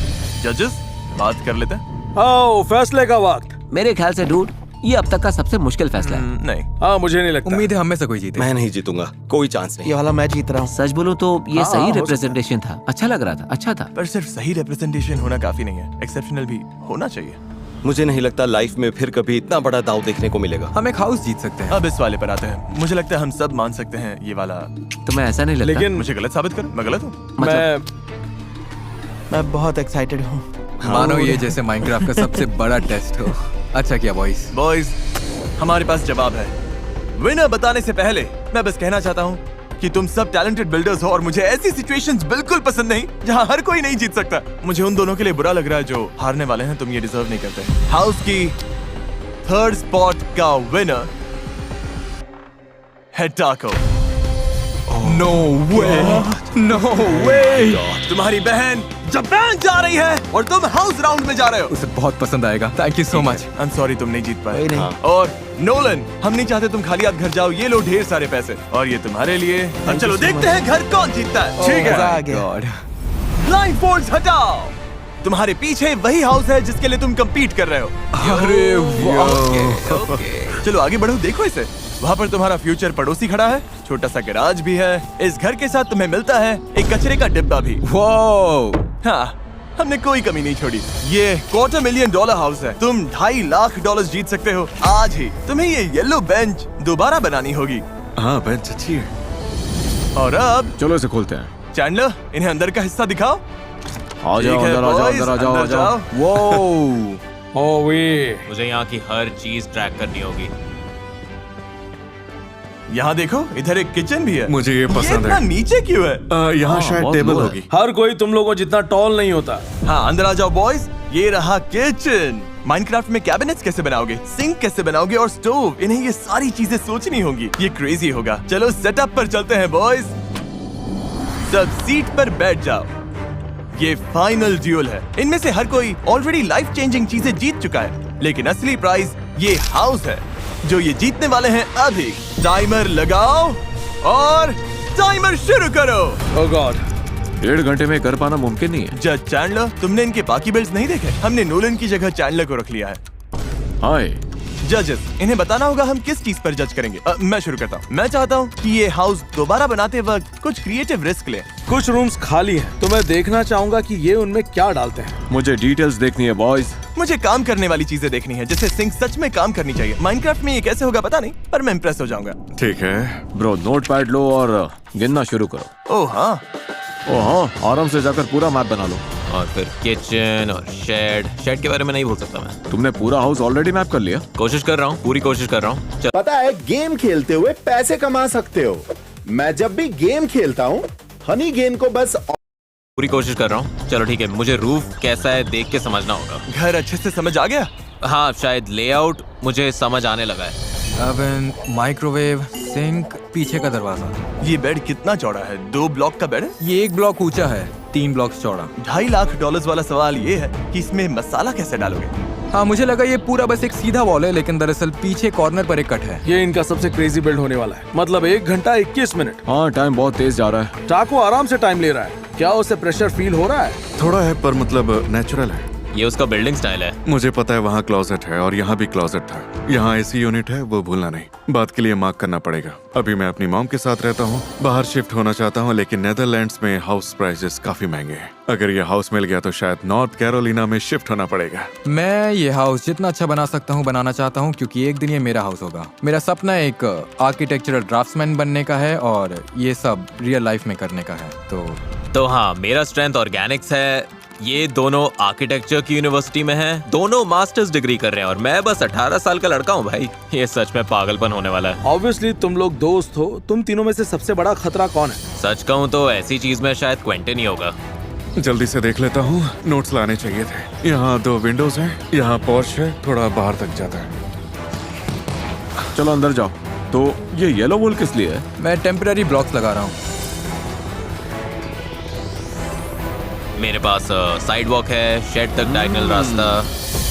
जजेस, बात कर लेते हैं। आओ, फैसले का वक्त। मेरे ख्याल से डूड, ये अब तक का सबसे मुश्किल फैसला है। नहीं, हाँ, मुझे नहीं लगता। उम्मीद है हम में से कोई जीते। मैं नहीं जीतूंगा, कोई चांस नहीं। ये वाला मैं जीत रहा हूँ। सच बोलूं तो ये हाँ, सही हो रिप्रेजेंटेशन था। अच्छा लग रहा था, अच्छा था। पर सिर्फ सही रिप्रेजेंटेशन होना काफी नहीं है। एक्सेप्शनल भी होना चाहिए। मुझे नहीं लगता लाइफ में फिर कभी इतना बड़ा दाव देखने को मिलेगा। हम एक हाउस जीत सकते हैं। अब इस वाले पर आते हैं। मुझे लगता है हम सब मान सकते हैं ये वाला। तुम्हें ऐसा नहीं लगता? लेकिन मुझे गलत साबित करो, मैं गलत हूँ। मैं बहुत एक्साइटेड हूँ। मानो ये जैसे माइनक्राफ्ट का सबसे बड़ा टेस्ट हो। अच्छा किया बॉयज। बॉयज, हमारे पास जवाब है। विनर बताने से पहले मैं बस कहना चाहता हूँ कि तुम सब टैलेंटेड बिल्डर्स हो और मुझे ऐसी सिचुएशंस बिल्कुल पसंद नहीं जहाँ हर कोई नहीं जीत सकता। मुझे उन दोनों के लिए बुरा लग रहा है जो हारने वाले हैं। तुम ये डिजर्व नहीं करते। हाउस की 3rd स्पॉट का विनर है टाको। नो वे, नो वे। तुम्हारी बहन जापान जा रही है और तुम हाउस राउंड में जा रहे हो। उसे बहुत पसंद आएगा। Thank you so much. I am sorry, तुम नहीं जीत पाए। कोई नहीं। हाँ। और नोलन, हम नहीं चाहते तुम खाली हाथ घर जाओ। ये लो ढेर सारे पैसे और ये तुम्हारे लिए। अब चलो देखते हैं घर कौन जीतता है। ठीक है। मजा आ गया। गॉड। ब्लाइंड फोल्ड्स हटाओ। तुम्हारे पीछे वही हाउस है जिसके लिए तुम compete कर रहे हो। अरे वाह। चलो आगे बढ़ो, देखो इसे। वहाँ पर तुम्हारा फ्यूचर पड़ोसी खड़ा है। छोटा सा गैराज भी है। इस घर के साथ तुम्हें मिलता है एक कचरे का डिब्बा भी। वाओ। हाँ, हमने कोई कमी नहीं छोड़ी। ये $250,000 हाउस है। तुम $2.5 लाख जीत सकते हो आज ही। तुम्हें ये येलो बेंच दोबारा बनानी होगी। हाँ, बेंच अच्छी है। और अब चलो इसे खोलते हैं। चैंडलर, इन्हें अंदर का हिस्सा दिखाओ। आ ठीक है, boys, अंदर जाओ। वो ओए, मुझे यहाँ की हर चीज ट्रैक करनी होगी। यहाँ देखो, इधर एक किचन भी है। मुझे ये पसंद इतना है। नीचे क्यों है? यहाँ शायद बहुत टेबल लो है। होगी। हर कोई तुम लोगों जितना टॉल नहीं होता। हाँ, अंदर आ जाओ बॉयज। ये रहा किचन। माइनक्राफ्ट में कैबिनेट्स कैसे बनाओगे, सिंक कैसे बनाओगे और स्टोव, इन्हें ये सारी चीजें सोचनी होंगी। ये क्रेजी होगा। चलो सेटअप पर चलते हैं बॉयज। सब सीट पर बैठ जाओ। ये फाइनल ड्यूल है। इनमें से हर कोई ऑलरेडी लाइफ चेंजिंग चीजें जीत चुका है, लेकिन असली प्राइज ये हाउस है जो ये जीतने वाले हैं अभी। टाइमर लगाओ और टाइमर शुरू करो। ओह गॉड। 1.5 घंटे में कर पाना मुमकिन नहीं है। जज चैंडलर, तुमने इनके बाकी बिल्ड्स नहीं देखे? हमने नोलन की जगह चैंडलर को रख लिया है। हाय। जजेस, इन्हें बताना होगा हम किस चीज पर जज करेंगे। मैं शुरू करता हूँ। मैं चाहता हूँ कि ये हाउस दोबारा बनाते वक्त कुछ क्रिएटिव रिस्क ले। कुछ रूम्स खाली हैं, तो मैं देखना चाहूंगा कि ये उनमें क्या डालते हैं। मुझे डिटेल्स देखनी है बॉयज। मुझे काम करने वाली चीजें देखनी है, जैसे सिंक सच में काम करनी चाहिए। माइनक्राफ्ट में ये कैसे होगा पता नहीं, पर मैं इम्प्रेस हो जाऊंगा। ठीक है। ब्रो नोटपैड लो और गिनना शुरू करो। ओह हाँ, आराम से जाकर पूरा मैप बना लो। और फिर किचन और शेड के बारे में नहीं बोल सकता मैं। तुमने पूरा हाउस ऑलरेडी मैप कर लिया? कोशिश कर रहा हूँ, पूरी कोशिश कर रहा हूँ। चल पता है, गेम खेलते हुए पैसे कमा सकते हो। मैं जब भी गेम खेलता हूँ, हनी गेम को बस पूरी कोशिश कर रहा हूँ। चलो ठीक है, मुझे रूफ कैसा है देख के समझना होगा। घर अच्छे से समझ आ गया? हाँ, शायद लेआउट मुझे समझ आने लगा है। ओवन, माइक्रोवेव, सिंक, पीछे का दरवाजा। ये बेड कितना चौड़ा है? 2 ब्लॉक का बेड है? ये 1 ब्लॉक ऊंचा है, 3 ब्लॉक चौड़ा। $2.5 लाख वाला सवाल ये है कि इसमें मसाला कैसे डालोगे? हाँ, मुझे लगा ये पूरा बस एक सीधा वॉल है, लेकिन दरअसल पीछे कॉर्नर पर एक कट है। ये इनका सबसे क्रेजी बिल्ड होने वाला है। मतलब 1 घंटा 21 मिनट। हाँ, टाइम बहुत तेज जा रहा है। टाको आराम से टाइम ले रहा है। क्या उसे प्रेशर फील हो रहा है? थोड़ा है, पर मतलब नेचुरल है। ये उसका बिल्डिंग स्टाइल है। मुझे पता है वहाँ क्लोजेट है और यहाँ भी क्लोजेट था। यहाँ एसी यूनिट है, वो भूलना नहीं। बात के लिए मार्क करना पड़ेगा। अभी मैं अपनी मॉम के साथ रहता हूँ, बाहर शिफ्ट होना चाहता हूँ, लेकिन नेदरलैंड्स में हाउस प्राइसेस काफी महंगे हैं। अगर ये हाउस मिल गया तो शायद नॉर्थ कैरोलिना में शिफ्ट होना पड़ेगा। मैं ये हाउस जितना अच्छा बना सकता हूँ बनाना चाहता हूँ, क्योंकि एक दिन ये मेरा हाउस होगा। मेरा सपना एक आर्किटेक्चरल ड्राफ्ट्समैन बनने का है और ये सब रियल लाइफ में करने का है। तो हाँ, मेरा स्ट्रेंथ ऑर्गेनिक्स है। ये दोनों आर्किटेक्चर की यूनिवर्सिटी में हैं, दोनों मास्टर्स डिग्री कर रहे हैं और मैं बस 18 साल का लड़का हूँ भाई। ये सच में पागलपन होने वाला है। ऑब्वियसली तुम लोग दोस्त हो। तुम तीनों में से सबसे बड़ा खतरा कौन है? सच कहूँ तो ऐसी चीज में शायद क्वेंटिन ही होगा। जल्दी से देख लेता हूँ, नोट्स लाने चाहिए थे। यहाँ 2 विंडोज हैं, यहाँ पोर्च है, थोड़ा बाहर तक जाता है। चलो अंदर जाओ। तो ये येलो वॉल किस लिए है? मैं टेम्पररी ब्लॉक्स लगा रहा हूँ। मेरे पास साइड वॉक है, शेड तक डायगोनल रास्ता।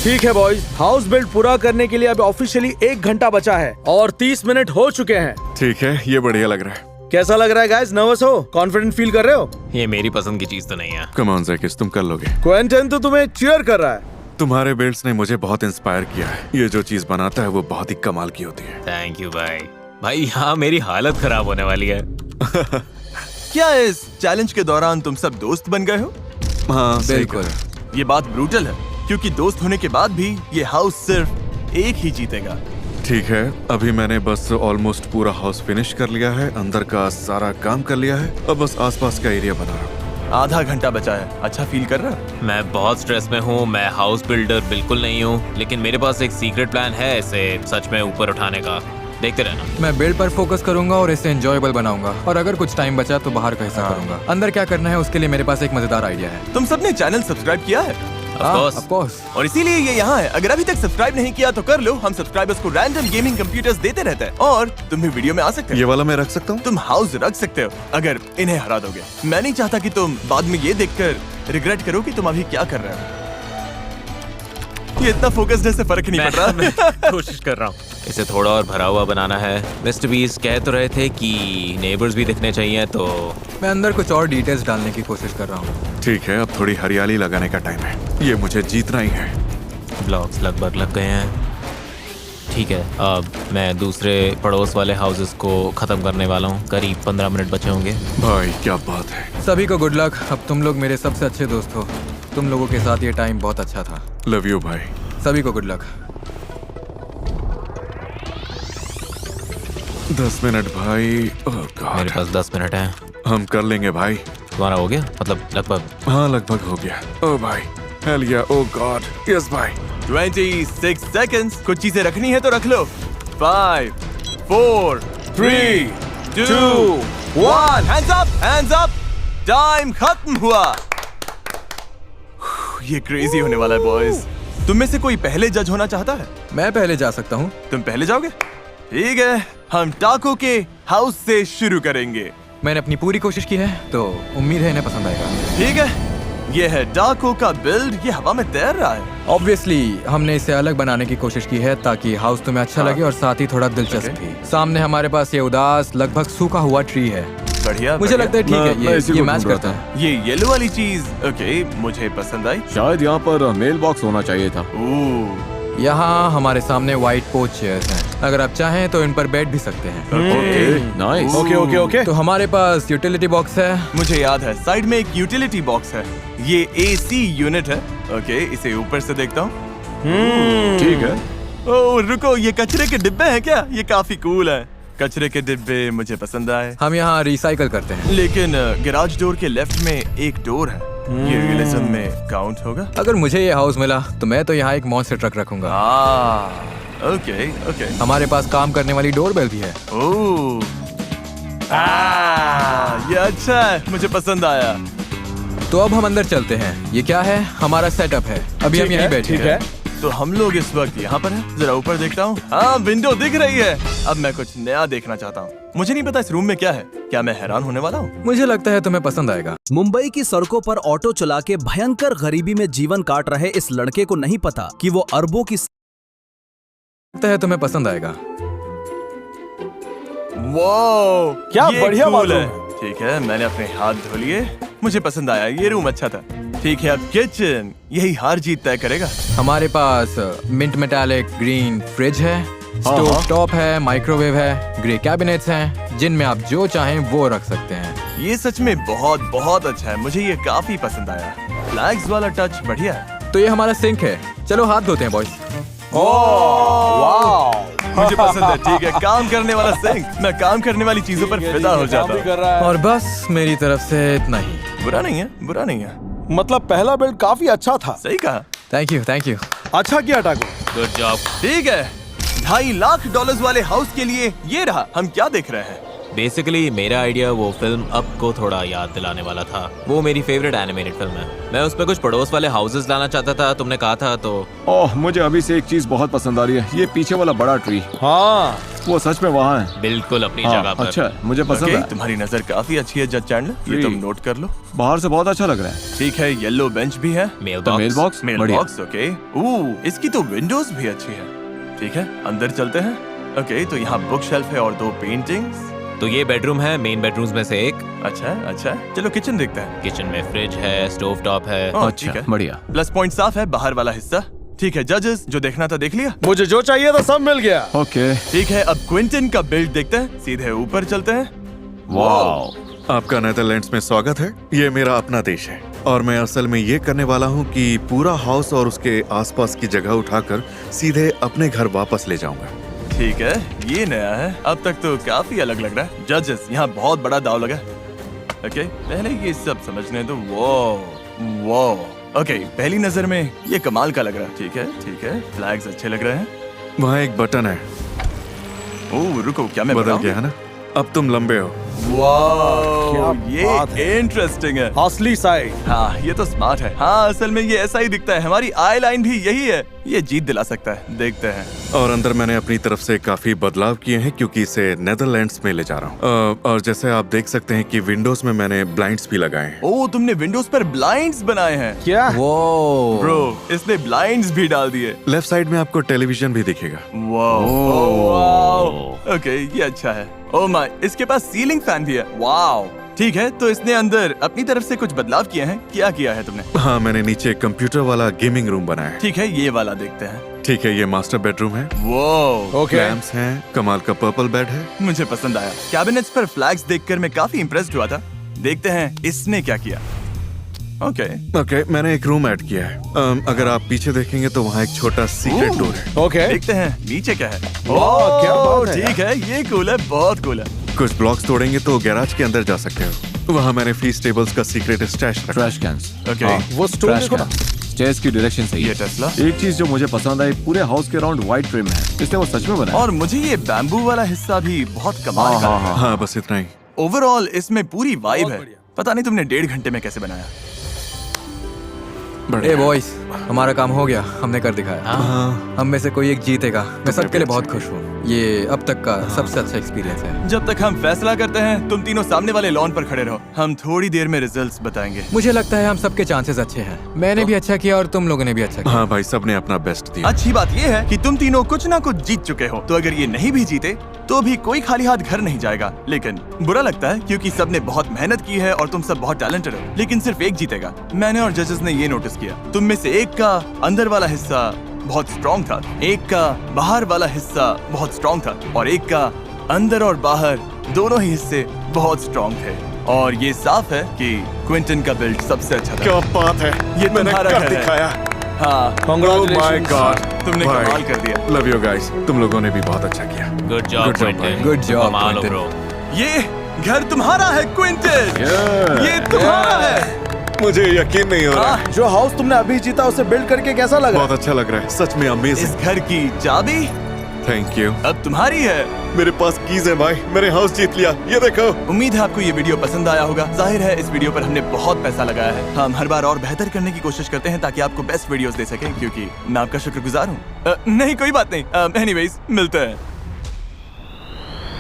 ठीक है बॉयज, हाउस बिल्ड पूरा करने के लिए अब ऑफिशियली 1 घंटा बचा है और 30 मिनट हो चुके हैं। ठीक है, ये बढ़िया लग रहा है। कैसा लग रहा है गाइस? नर्वस हो? कॉन्फिडेंट फील कर रहे हो? ये मेरी पसंद की चीज तो नहीं है। कम ऑन ज़ैकिस, तुम कर लोगे। क्वेंटन तो तुम्हें चीयर कर रहा है। तुम्हारे बिल्ड्स ने मुझे बहुत इंस्पायर किया है। ये जो चीज बनाता है वो बहुत ही कमाल की होती है। थैंक यू भाई। भाई यहाँ मेरी हालत खराब होने वाली है। क्या इस चैलेंज के दौरान तुम सब दोस्त बन गए हो? हाँ, बिल्कुल। ये बात ब्रूटल है, क्योंकि दोस्त होने के बाद भी ये हाउस सिर्फ एक ही जीतेगा। ठीक है, अभी मैंने बस ऑलमोस्ट पूरा हाउस फिनिश कर लिया है, अंदर का सारा काम कर लिया है। अब बस आसपास का एरिया बना रहा हूँ। आधा घंटा बचा है। अच्छा फील कर रहा है? मैं बहुत स्ट्रेस में हूँ। मैं हाउस बिल्डर बिल्कुल नहीं हूँ, लेकिन मेरे पास एक सीक्रेट प्लान है इसे सच में ऊपर उठाने का। देखते रहना। मैं बिल्ड पर फोकस करूंगा और इसे एंजॉयबल बनाऊंगा, और अगर कुछ टाइम बचा तो बाहर का हिस्सा करूंगा। अंदर क्या करना है उसके लिए मेरे पास एक मजेदार आइडिया है। तुम सबने चैनल सब्सक्राइब किया है? Of course. और इसीलिए ये यहाँ है। अगर अभी तक सब्सक्राइब नहीं किया तो कर लो। हम सब्सक्राइबर्स को रैंडम गेमिंग कंप्यूटर्स देते रहते हैं और तुम भी वीडियो में आ सकते हो। ये वाला मैं रख सकता हूँ? तुम हाउस रख सकते हो अगर इन्हें हरा दोगे। मैं नहीं चाहता कि तुम बाद में ये देखकर रिग्रेट करो कि तुम अभी क्या कर रहे हो। ये इतना फोकस्ड है, से फर्क नहीं पड़ रहा। मैं कोशिश कर रहा हूँ। इसे थोड़ा और भरा हुआ बनाना है। मिस्टर बीस्ट कह तो रहे थे कि नेबर्स भी दिखने चाहिए, तो मैं अंदर कुछ और डिटेल्स डालने की कोशिश कर रहा हूँ। ठीक है, अब थोड़ी हरियाली लगाने का टाइम है। ये मुझे जीतना ही है। ब्लॉक्स लगभग लग गए हैं। ठीक है, अब मैं दूसरे पड़ोस वाले हाउसेस को खत्म करने वाला हूँ। करीब 15 मिनट बचे होंगे। भाई क्या बात है। सभी को गुड लक। अब तुम लोग मेरे सबसे अच्छे दोस्त हो। तुम लोगों के साथ ये टाइम बहुत अच्छा था। लव यू भाई। सभी को गुड लक। 10 मिनट भाई। ओह गॉड। मेरे पास 10 मिनट हैं। हम कर लेंगे भाई। तुम्हारा हो गया? मतलब लगभग? हाँ, लगभग हो गया। ओह भाई, हेल या, ओह गॉड, यस भाई। 26 सेकंड्स। कुछ चीजें रखनी है तो रख लो। 5 4 3 2 1। Hands up, hands up. Time खत्म हुआ। ये क्रेजी होने वाला है बॉयज। तुम में से कोई पहले जज होना चाहता है? मैं पहले जा सकता हूँ। तुम पहले जाओगे? ठीक है, हम टाको के हाउस से शुरू करेंगे। मैंने अपनी पूरी कोशिश की है, तो उम्मीद है इन्हें पसंद आएगा। ठीक है, ये है टाको का बिल्ड। ये हवा में तैर रहा है। ऑब्वियसली हमने इसे अलग बनाने की कोशिश की है ताकि हाउस तुम्हें अच्छा लगे और साथ ही थोड़ा दिलचस्प भी। सामने हमारे पास ये उदास लगभग सूखा हुआ ट्री है। बढ़िया, मुझे लगता है ठीक है, मैं इसी ये को मैच ढूंढ रहा करता है। ये येलो वाली चीज ओके मुझे पसंद आई। शायद यहाँ पर मेल बॉक्स होना चाहिए था। यहाँ हमारे सामने व्हाइट पोच चेयर्स हैं। अगर आप चाहें तो इन पर बैठ भी सकते हैं। नाइस। ओके। तो हमारे पास यूटिलिटी बॉक्स है। मुझे याद है, साइड में एक यूटिलिटी बॉक्स है। ये AC यूनिट है। ओके, इसे ऊपर से देखता हूँ। ठीक है। ओह रुको, ये कचरे के डिब्बे हैं क्या? ये काफी कूल है। कचरे के डिब्बे मुझे पसंद आए। हम यहाँ रिसाइकल करते हैं। लेकिन गैराज डोर के लेफ्ट में एक डोर है। ये रियलिज्म में काउंट होगा? अगर मुझे ये हाउस मिला तो मैं तो यहाँ एक मॉन्स्टर ट्रक रखूंगा। ओके। हमारे पास काम करने वाली डोरबेल भी है। ओह, ये अच्छा है, मुझे पसंद आया। तो अब हम अंदर चलते हैं। ये क्या है? हमारा सेटअप है। अभी हम यहीं बैठे हैं। तो हम लोग इस वक्त यहाँ पर हैं। जरा ऊपर देखता हूँ। हाँ, विंडो दिख रही है। अब मैं कुछ नया देखना चाहता हूँ। मुझे नहीं पता इस रूम में क्या है। क्या मैं हैरान होने वाला हूँ? मुझे लगता है तुम्हें पसंद आएगा। मुंबई की सड़कों पर ऑटो चला के भयंकर गरीबी में जीवन काट रहे इस लड़के को नहीं पता कि वो अरबों की लगता है तुम्हें पसंद आएगा। वाओ, क्या ये बढ़िया cool बाथरूम है। ठीक है, मैंने अपने हाथ धो लिए। मुझे पसंद आया, ये रूम अच्छा था। ठीक है, अब किचन, यही हार जीत तय करेगा। हमारे पास मिंट मेटालिक ग्रीन फ्रिज है, स्टोव टॉप है, माइक्रोवेव है, ग्रे कैबिनेट्स हैं जिनमें आप जो चाहें वो रख सकते हैं। ये सच में बहुत बहुत अच्छा है। मुझे ये काफी पसंद आया। फ्लैग्स वाला टच बढ़िया है। तो ये हमारा सिंक है। चलो हाथ धोते हैं बॉयज। मुझे पसंद है। ठीक है, काम करने वाला सिंक। मैं काम करने वाली चीजों पर फिदा हो जाता हूँ। और बस मेरी तरफ से इतना ही। बुरा नहीं है, बुरा नहीं है। मतलब पहला बिल्ड काफी अच्छा था। सही कहा। Thank you. अच्छा किया टाको। Good job. ठीक है, $2.5 लाख वाले हाउस के लिए ये रहा। हम क्या देख रहे हैं? बेसिकली मेरा आइडिया वो फिल्म अप को थोड़ा याद दिलाने वाला था। वो मेरी फेवरेट एनिमेटेड फिल्म है। मैं उसमें कुछ पड़ोस वाले हाउसेस लाना चाहता था, तुमने कहा था तो। ओह, मुझे अभी से एक चीज बहुत पसंद आ रही है। ये पीछे वाला बड़ा ट्री। हाँ, वो सच में वहाँ है। बिल्कुल अपनी जगह पर। अच्छा, मुझे पसंद ओके, है। तुम्हारी नजर काफी अच्छी है जज चैंडलर। ये तुम नोट कर लो। बाहर से बहुत अच्छा लग रहा है। ठीक है, येलो बेंच भी है। मेल तो मेल बॉक्स मेल बढ़िया। Box, okay. इसकी तो विंडोज भी अच्छी है। ठीक है, अंदर चलते हैं। ओके, तो यहाँ बुक शेल्फ है और 2 पेंटिंग्स। तो ये बेडरूम है, मेन बेडरूम्स में से एक। अच्छा, चलो किचन देखते हैं। किचन में फ्रिज है, स्टोव टॉप है। ठीक है, बढ़िया। प्लस पॉइंट साफ है, बाहर वाला हिस्सा। ठीक है जजेस, जो देखना था देख लिया। मुझे जो चाहिए था सब मिल गया। ओके। ठीक है, अब क्विंटन का बिल्ड देखते हैं। सीधे ऊपर चलते हैं। वाओ, आपका नेदरलैंड्स में स्वागत है। ये मेरा अपना देश है और मैं असल में ये करने वाला हूँ कि पूरा हाउस और उसके आसपास की जगह उठाकर सीधे अपने घर वापस ले जाऊंगा। ठीक है, ये नया है। अब तक तो काफी अलग लग रहा है। जजेस, यहाँ बहुत बड़ा दाव लगा है। ओके, पहले ये सब समझने दो। वो ओके, पहली नजर में ये कमाल का लग रहा है। ठीक है, फ्लैग्स अच्छे लग रहे हैं। वहाँ एक बटन है। ओह रुको, क्या मैं बदल बताऊं? गया है ना? अब तुम लंबे हो। वाह, क्या बात ये इंटरेस्टिंग है। असली साइड। हाँ, ये तो स्मार्ट है। हाँ, असल में ये ऐसा ही दिखता है। हमारी आई लाइन भी यही है। ये जीत दिला सकता है, देखते हैं। और अंदर मैंने अपनी तरफ से काफी बदलाव किए हैं क्योंकि इसे नेदरलैंड्स में ले जा रहा हूँ। और जैसे आप देख सकते हैं कि विंडोज में मैंने ब्लाइंड्स भी लगाए हैं। ओह, तुमने विंडोज पर ब्लाइंड्स बनाए हैं? क्या? वो ब्रो, इसने ब्लाइंड्स भी डाल दिए। लेफ्ट साइड में आपको टेलीविजन भी दिखेगा। वाओ, ओके, ये अच्छा है। ओह माय, इसके पास सीलिंग फैन भी है। वाओ, ठीक है, तो इसने अंदर अपनी तरफ से कुछ बदलाव किए हैं। क्या किया है तुमने? हाँ, मैंने नीचे कंप्यूटर वाला गेमिंग रूम बनाया है। ठीक है, ये वाला देखते हैं। ठीक है, ये मास्टर बेडरूम है। वो ओके। लैम्प्स हैं, कमाल का पर्पल बेड है। मुझे पसंद आया। कैबिनेट्स पर फ्लैग्स देखकर मैं काफी इम्प्रेस्ड हुआ था। देखते हैं इसने क्या किया। ओके, मैंने एक रूम ऐड किया है। अगर आप पीछे देखेंगे तो वहाँ एक छोटा सीक्रेट डोर है। ओके। देखते हैं नीचे क्या है। वाह, क्या बात है ठीक है, ये कूल है, बहुत कूल है। कुछ ब्लॉक्स तोड़ेंगे तो गैराज के अंदर जा सकते हो। वहाँ मैंने फीस टेबल्स का सीक्रेट स्टैश रखा। Trash cans. ओके, वो स्टोर देखो ना। स्टेयर्स की डायरेक्शन सही ये है। टेस्ला। एक चीज जो मुझे पसंद आई, पूरे हाउस के अराउंड व्हाइट ट्रिम है, इसलिए वो सच में बना है। और मुझे ये बैम्बू वाला हिस्सा भी बहुत कमाल का लगा। हाँ, बस इतना ही। ओवरऑल इसमें पूरी वाइब है। पता नहीं तुमने 1.5 घंटे में कैसे बनाया। ए बॉयज, हमारा काम हो गया, हमने कर दिखाया। हम में से कोई एक जीतेगा। मैं सबके लिए बहुत खुश हूँ। ये अब तक का सबसे अच्छा एक्सपीरियंस है। जब तक हम फैसला करते हैं, तुम तीनों सामने वाले लॉन पर खड़े रहो। हम थोड़ी देर में रिजल्ट्स बताएंगे। मुझे लगता है हम सबके चांसेस अच्छे हैं। मैंने भी अच्छा किया और तुम लोगों ने भी अच्छा किया। हाँ भाई, सबने अपना बेस्ट दिया। अच्छी बात ये है कि तुम तीनों कुछ ना कुछ जीत चुके हो। तो अगर ये नहीं भी जीते तो भी कोई खाली हाथ घर नहीं जाएगा। लेकिन बुरा लगता है क्योंकि सबने बहुत मेहनत की है और तुम सब बहुत टैलेंटेड हो। लेकिन सिर्फ एक जीतेगा। मैंने और जजेस ने ये नोटिस किया, तुम में से एक का अंदर वाला हिस्सा बहुत स्ट्रॉन्ग था, एक का बाहर वाला हिस्सा बहुत स्ट्रॉन्ग था और एक का अंदर और बाहर दोनों ही हिस्से बहुत स्ट्रॉन्ग थे। और ये साफ है कि क्विंटन का बिल्ड सबसे अच्छा था। क्या बात है, ये मैंने तुम्हारा कर घर है। दिखाया। हाँ, Oh my God, तुमने भाई, कमाल कर दिया। लव यू गाइस, तुम लोगों ने भी बहुत अच्छा किया। Good job Quinton, good job कमाल हो क्विंटन। ब्रो। ये घर तुम्हारा है क्विंटन, ये तुम्हारा है। मुझे यकीन नहीं हो रहा। जो हाउस तुमने अभी जीता उसे बिल्ड करके कैसा लगा? बहुत अच्छा लग रहा है, सच में इस अमेजिंग। घर की चाबी थैंक यू। अब तुम्हारी है। मेरे पास कीज है भाई, मैंने हाउस जीत लिया, ये देखो। उम्मीद है आपको ये वीडियो पसंद आया होगा। जाहिर है इस वीडियो पर हमने बहुत पैसा लगाया है। हम हर बार और बेहतर करने की कोशिश करते हैं ताकि आपको बेस्ट वीडियोस दे सकें, क्योंकि मैं आपका शुक्रगुजार हूँ। नहीं कोई बात नहीं। एनीवेज मिलते हैं।